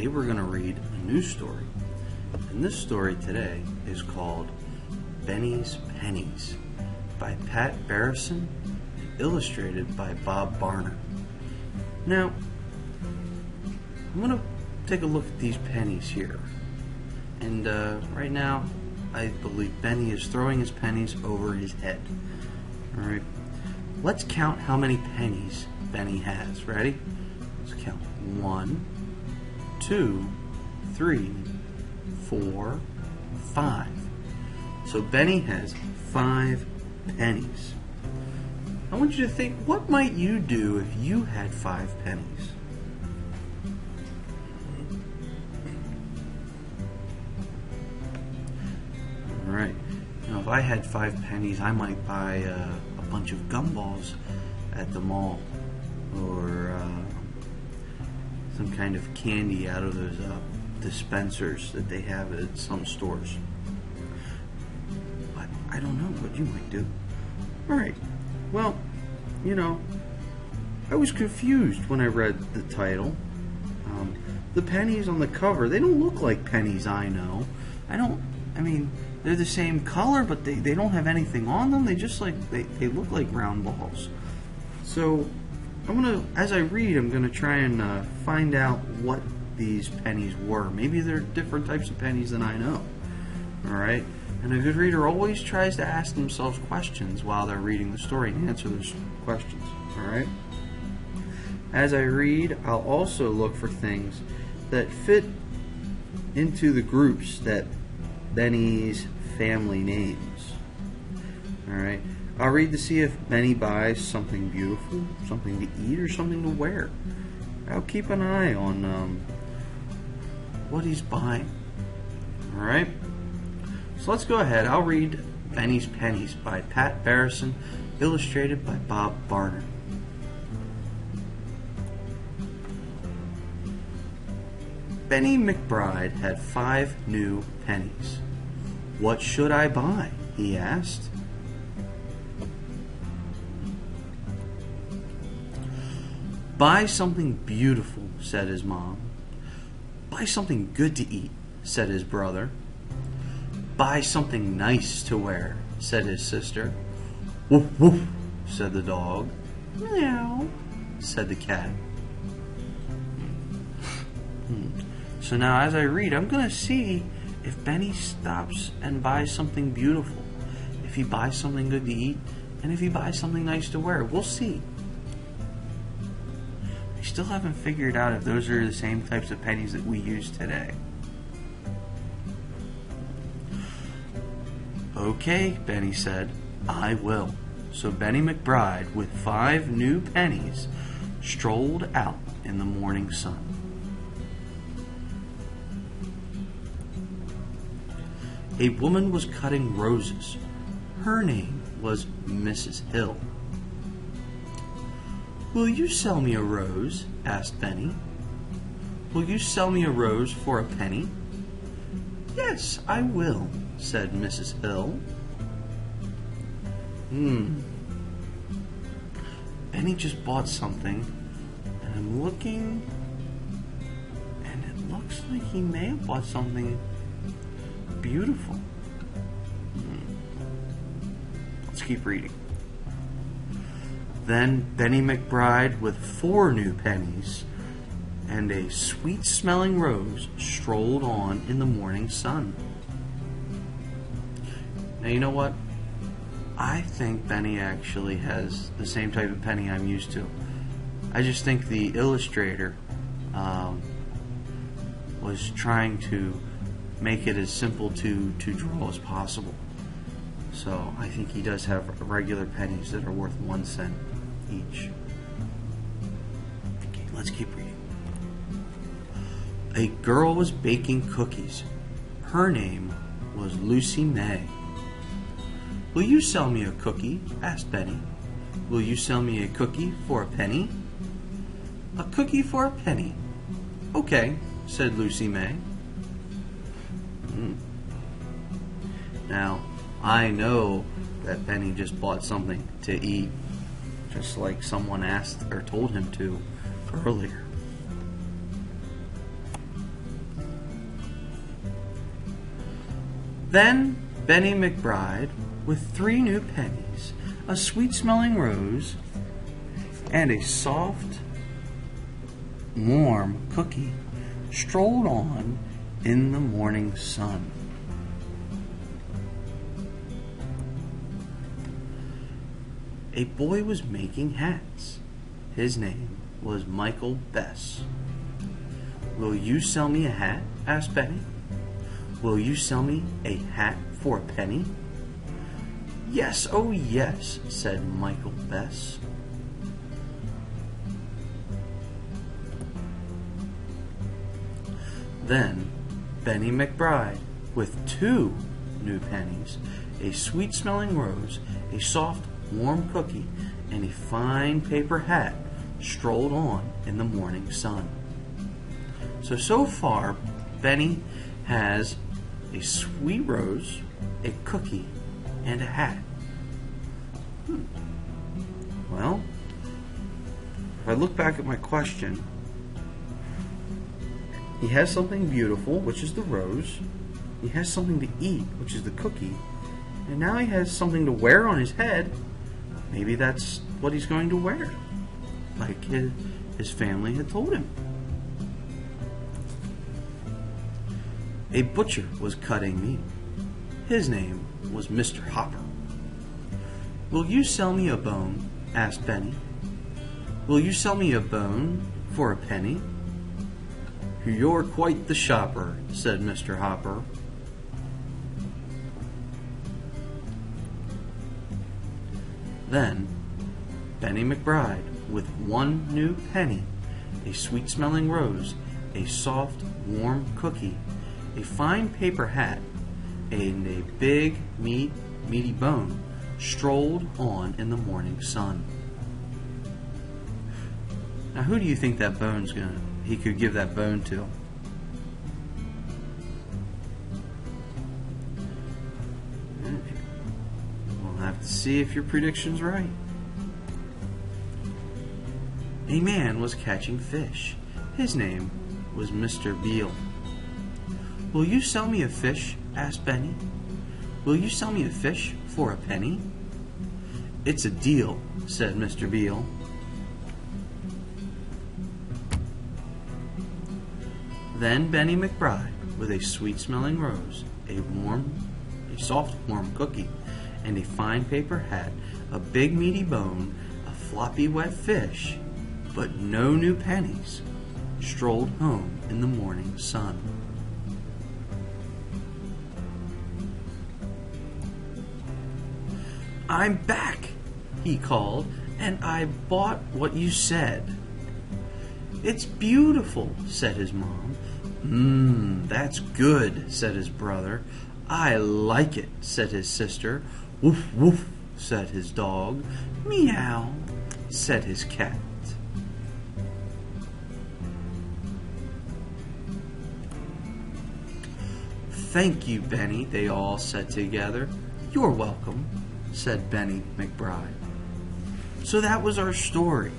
today we're going to read a new story. And this story today is called Benny's Pennies by Pat Barrison, illustrated by Bob Barner. Now, I'm going to take a look at these pennies here. And right now, I believe Benny is throwing his pennies over his head. Alright, let's count how many pennies Benny has. Ready? Let's count. 1, 2, 3, 4, 5. So Benny has 5 pennies. I want you to think, what might you do if you had 5 pennies? Alright, now if I had 5 pennies, I might buy a bunch of gumballs at the mall, or some kind of candy out of those dispensers that they have at some stores. But I don't know what you might do. Alright, well, you know, I was confused when I read the title. The pennies on the cover, they don't look like pennies I know. I mean, they're the same color, but they don't have anything on them. They just they look like round balls. So as I read, I'm gonna try and find out what these pennies were. Maybe they're different types of pennies than I know. Alright? And a good reader always tries to ask themselves questions while they're reading the story and answer those questions. Alright? As I read, I'll also look for things that fit into the groups that Benny's family names. Alright? I'll read to see if Benny buys something beautiful, something to eat, or something to wear. I'll keep an eye on what he's buying. Alright? So let's go ahead. I'll read Benny's Pennies by Pat Barrison, illustrated by Bob Barner. Benny McBride had 5 new pennies. "What should I buy?" he asked. "Buy something beautiful," said his mom. "Buy something good to eat," said his brother. "Buy something nice to wear," said his sister. "Woof, woof," said the dog. "Meow," said the cat. So now as I read, I'm going to see if Benny stops and buys something beautiful, if he buys something good to eat, and if he buys something nice to wear. We'll see. I still haven't figured out if those are the same types of pennies that we use today. "Okay," Benny said, "I will." So Benny McBride, with 5 new pennies, strolled out in the morning sun. A woman was cutting roses. Her name was Mrs. Hill. "Will you sell me a rose?" asked Benny. "Will you sell me a rose for a penny?" "Yes, I will," said Mrs. Hill. Benny just bought something, and I'm looking, and it looks like he may have bought something beautiful. Let's keep reading. Then Benny McBride, with 4 new pennies and a sweet-smelling rose, strolled on in the morning sun. Now, you know what? I think Benny actually has the same type of penny I'm used to. I just think the illustrator was trying to make it as simple to draw as possible. So I think he does have regular pennies that are worth 1 cent each. Okay, let's keep reading. A girl was baking cookies. Her name was Lucy May. "Will you sell me a cookie?" asked Benny. "Will you sell me a cookie for a penny?" "A cookie for a penny." "Okay," said Lucy May. Now, I know that Benny just bought something to eat, just like someone asked or told him to earlier. Then Benny McBride, with 3 new pennies, a sweet-smelling rose, and a soft, warm cookie, strolled on in the morning sun. A boy was making hats. His name was Michael Bess. "Will you sell me a hat?" asked Benny. "Will you sell me a hat for a penny?" "Yes, oh yes," said Michael Bess. Then Benny McBride, with 2 new pennies, a sweet-smelling rose, a soft, warm cookie, and a fine paper hat, strolled on in the morning sun. So far, Benny has a sweet rose, a cookie, and a hat. Well, if I look back at my question, he has something beautiful, which is the rose. He has something to eat, which is the cookie. And now he has something to wear on his head. Maybe that's what he's going to wear, like his family had told him. A butcher was cutting meat. His name was Mr. Hopper. "Will you sell me a bone?" asked Benny. "Will you sell me a bone for a penny?" "You're quite the shopper," said Mr. Hopper. Then Benny McBride, with 1 new penny, a sweet-smelling rose, a soft, warm cookie, a fine paper hat, and a big, meaty bone, strolled on in the morning sun. Now, who do you think that he could give that bone to? We'll have to see if your prediction's right. A man was catching fish. His name was Mr. Beale. "Will you sell me a fish?" asked Benny. "Will you sell me a fish for a penny?" "It's a deal," said Mr. Beale. Then Benny McBride, with a sweet-smelling rose, a soft, warm cookie, and a fine paper hat, a big, meaty bone, a floppy, wet fish, but no new pennies, strolled home in the morning sun. "I'm back," he called, "and I bought what you said." "It's beautiful," said his mom. That's good," said his brother. "I like it," said his sister. "Woof, woof," said his dog. "Meow," said his cat. "Thank you, Benny," they all said together. "You're welcome," said Benny McBride. So that was our story.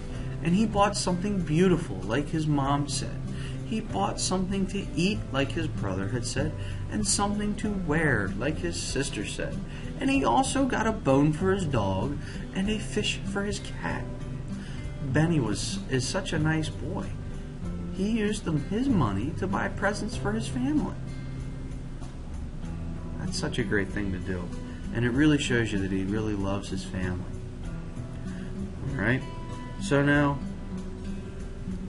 And he bought something beautiful, like his mom said. He bought something to eat, like his brother had said, and something to wear, like his sister said. And he also got a bone for his dog and a fish for his cat. Benny is such a nice boy. He used his money to buy presents for his family. That's such a great thing to do. And it really shows you that he really loves his family. Alright, so now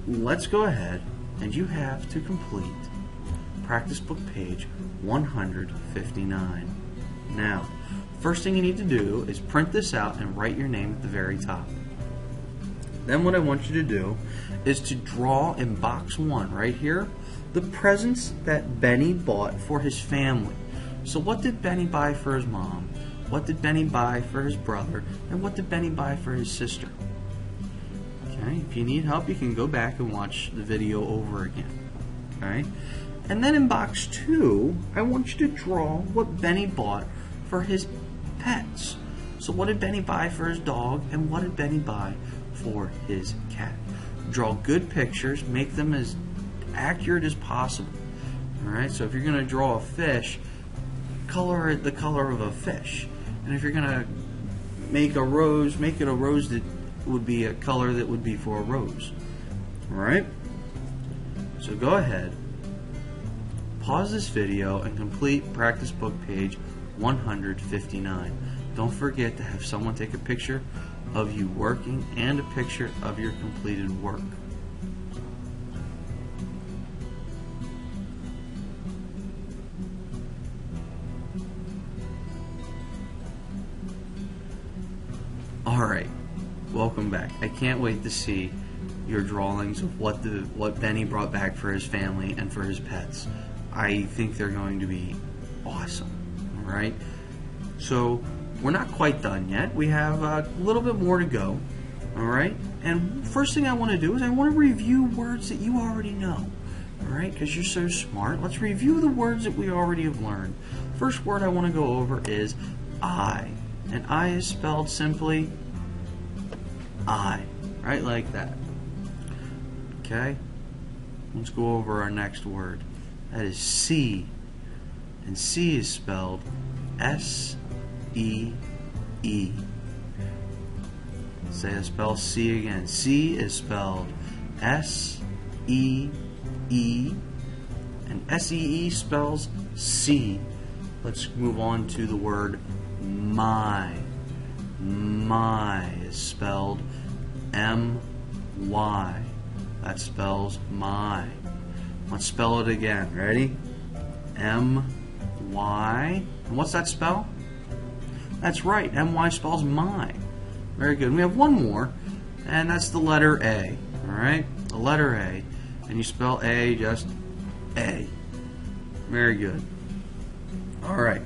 let's go ahead and you have to complete practice book page 159. Now, first thing you need to do is print this out and write your name at the very top. Then what I want you to do is to draw in box 1 right here the presents that Benny bought for his family. So what did Benny buy for his mom? What did Benny buy for his brother? And what did Benny buy for his sister? Okay, if you need help, you can go back and watch the video over again. Okay, and then in box 2, I want you to draw what Benny bought for his pets. So what did Benny buy for his dog, and what did Benny buy for his cat? Draw good pictures, make them as accurate as possible. Alright, so if you're going to draw a fish, color it the color of a fish. And if you're going to make a rose, make it a rose that would be a color that would be for a rose. Alright? So go ahead, pause this video, and complete practice book page 159. Don't forget to have someone take a picture of you working and a picture of your completed work. Alright, welcome back. I can't wait to see your drawings of what Benny brought back for his family and for his pets. I think they're going to be awesome. Alright, so we're not quite done yet. We have a little bit more to go. Alright, and first thing I want to do is I want to review words that you already know. Alright, because you're so smart. Let's review the words that we already have learned. First word I want to go over is I. And I is spelled simply I, right, like that. Okay, let's go over our next word. That is C, and C is spelled S-E-E. Say I spell C again. C is spelled S-E-E, and S-E-E spells C. Let's move on to the word my. My is spelled M-Y. That spells my. Let's spell it again. Ready? M-Y. And what's that spell? That's right. M-Y spells my. Very good. We have one more, and that's the letter A. Alright? The letter A. And you spell A just A. Very good. Alright.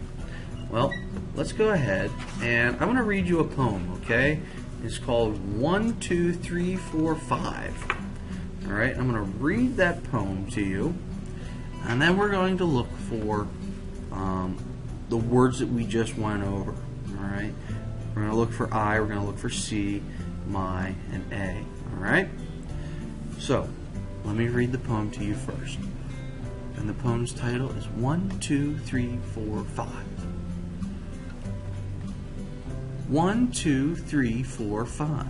Well, let's go ahead, and I'm going to read you a poem, okay? It's called 1, 2, 3, 4, 5. Alright, I'm going to read that poem to you, and then we're going to look for the words that we just went over. Alright? We're going to look for I, we're going to look for C, my, and A. Alright? So, let me read the poem to you first. And the poem's title is 1, 2, 3, 4, 5. 1, 2, 3, 4, 5.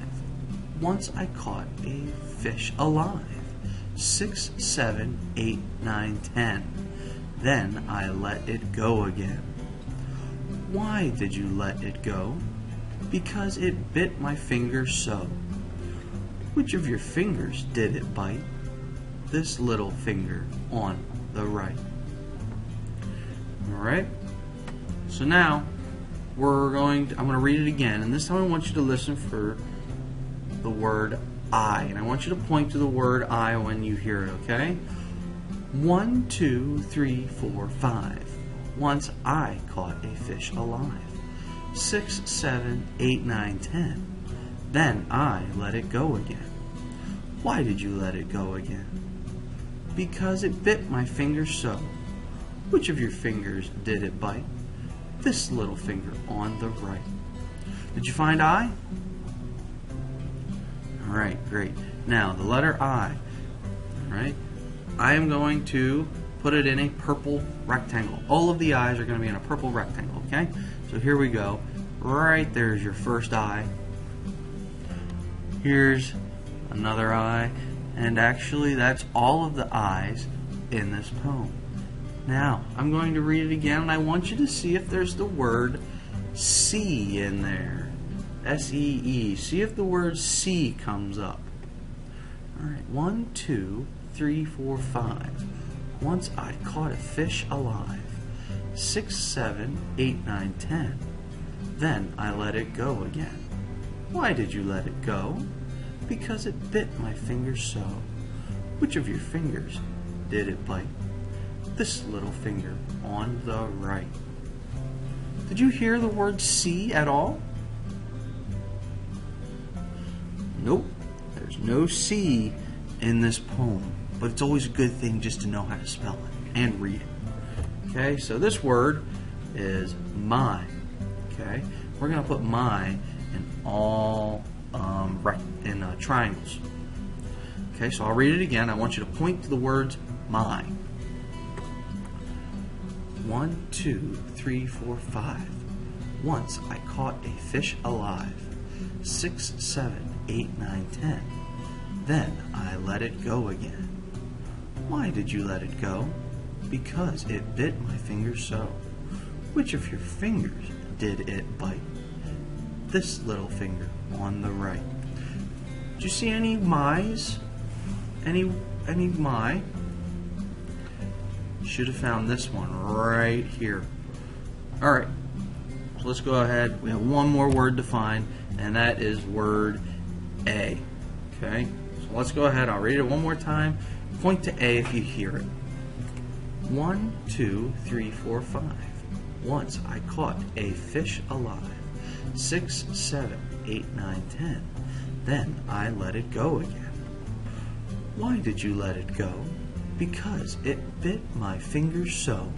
Once I caught a fish alive. 6, 7, 8, 9, 10. Then I let it go again. Why did you let it go? Because it bit my finger so. Which of your fingers did it bite? This little finger on the right. Alright? So now, I'm going to read it again, and this time I want you to listen for the word I, and I want you to point to the word I when you hear it, okay? 1, 2, 3, 4, 5. Once I caught a fish alive. 6, 7, 8, 9, 10. Then I let it go again. Why did you let it go again? Because it bit my finger so. Which of your fingers did it bite? This little finger on the right. Did you find I? Alright, great. Now, the letter I. Alright? I am going to put it in a purple rectangle. All of the I's are going to be in a purple rectangle, okay? So here we go. Right there's your first I. Here's another I. And actually, that's all of the I's in this poem. Now, I'm going to read it again, and I want you to see if there's the word C in there. S-E-E. See if the word C comes up. Alright, 1, 2, 3, 4, 5. Once I caught a fish alive. 6, 7, 8, 9, 10. Then I let it go again. Why did you let it go? Because it bit my finger so. Which of your fingers did it bite? This little finger on the right. Did you hear the word C at all? Nope, there's no C in this poem, but it's always a good thing just to know how to spell it and read it. Okay, so this word is my. Okay, we're going to put my in all triangles. Okay, so I'll read it again. I want you to point to the words my. 1, 2, 3, 4, 5. Once I caught a fish alive. 6, 7, 8, 9, 10. Then I let it go again. Why did you let it go? Because it bit my finger so. Which of your fingers did it bite? This little finger on the right. Did you see any my's? Any my? Should have found this one right here. All right. So let's go ahead. We have one more word to find, and that is word A. Okay? So let's go ahead. I'll read it one more time. Point to A if you hear it. 1, 2, 3, 4, 5. Once I caught a fish alive. 6, 7, 8, 9, 10. Then I let it go again. Why did you let it go? Because it bit my finger so.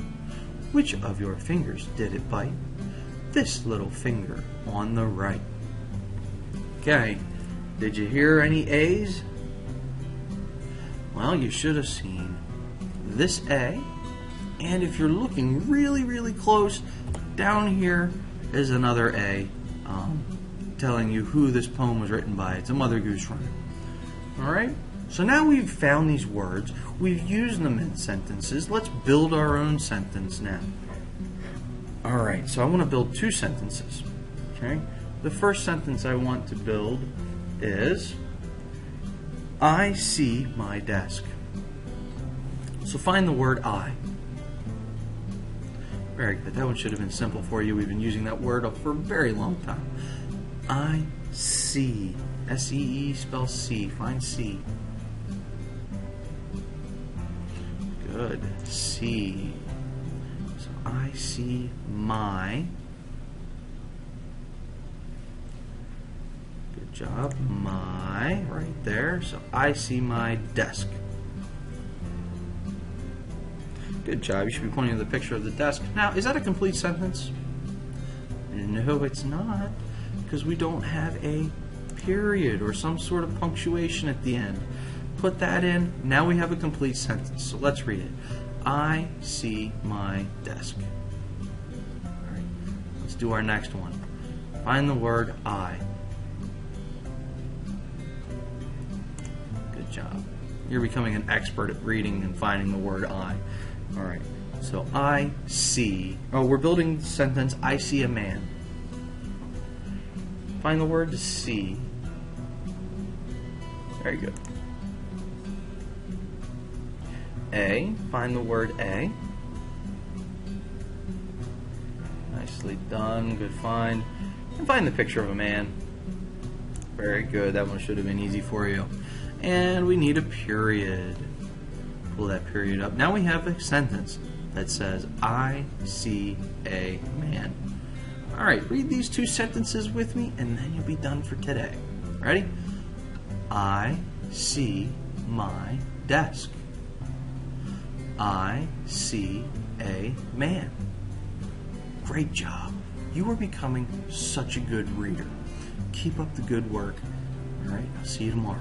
Which of your fingers did it bite? This little finger on the right. Okay, did you hear any A's? Well, you should have seen this A, and if you're looking really, really close, down here is another A, telling you who this poem was written by. It's a Mother Goose rhyme. Alright, so now we've found these words, we've used them in sentences, let's build our own sentence now. Alright, so I want to build two sentences. Okay, the first sentence I want to build is I see my desk. So find the word I. Very good. That one should have been simple for you. We've been using that word for a very long time. I see. S-E-E spells see. Find see. Good. See. So I see my. Good job. My. Right there. So I see my desk. Good job. You should be pointing to the picture of the desk. Now, is that a complete sentence? No, it's not, because we don't have a period or some sort of punctuation at the end. Put that in. Now we have a complete sentence. So let's read it. I see my desk. All right. Let's do our next one. Find the word I. Good job. You're becoming an expert at reading and finding the word I. All right, so I see, we're building the sentence, I see a man. Find the word to see. Very good. A, find the word A. Nicely done, good find. And find the picture of a man. Very good, that one should have been easy for you. And we need a period. Pull that period up. Now we have a sentence that says, I see a man. All right, read these two sentences with me, and then you'll be done for today. Ready? I see my desk. I see a man. Great job. You are becoming such a good reader. Keep up the good work. All right, I'll see you tomorrow.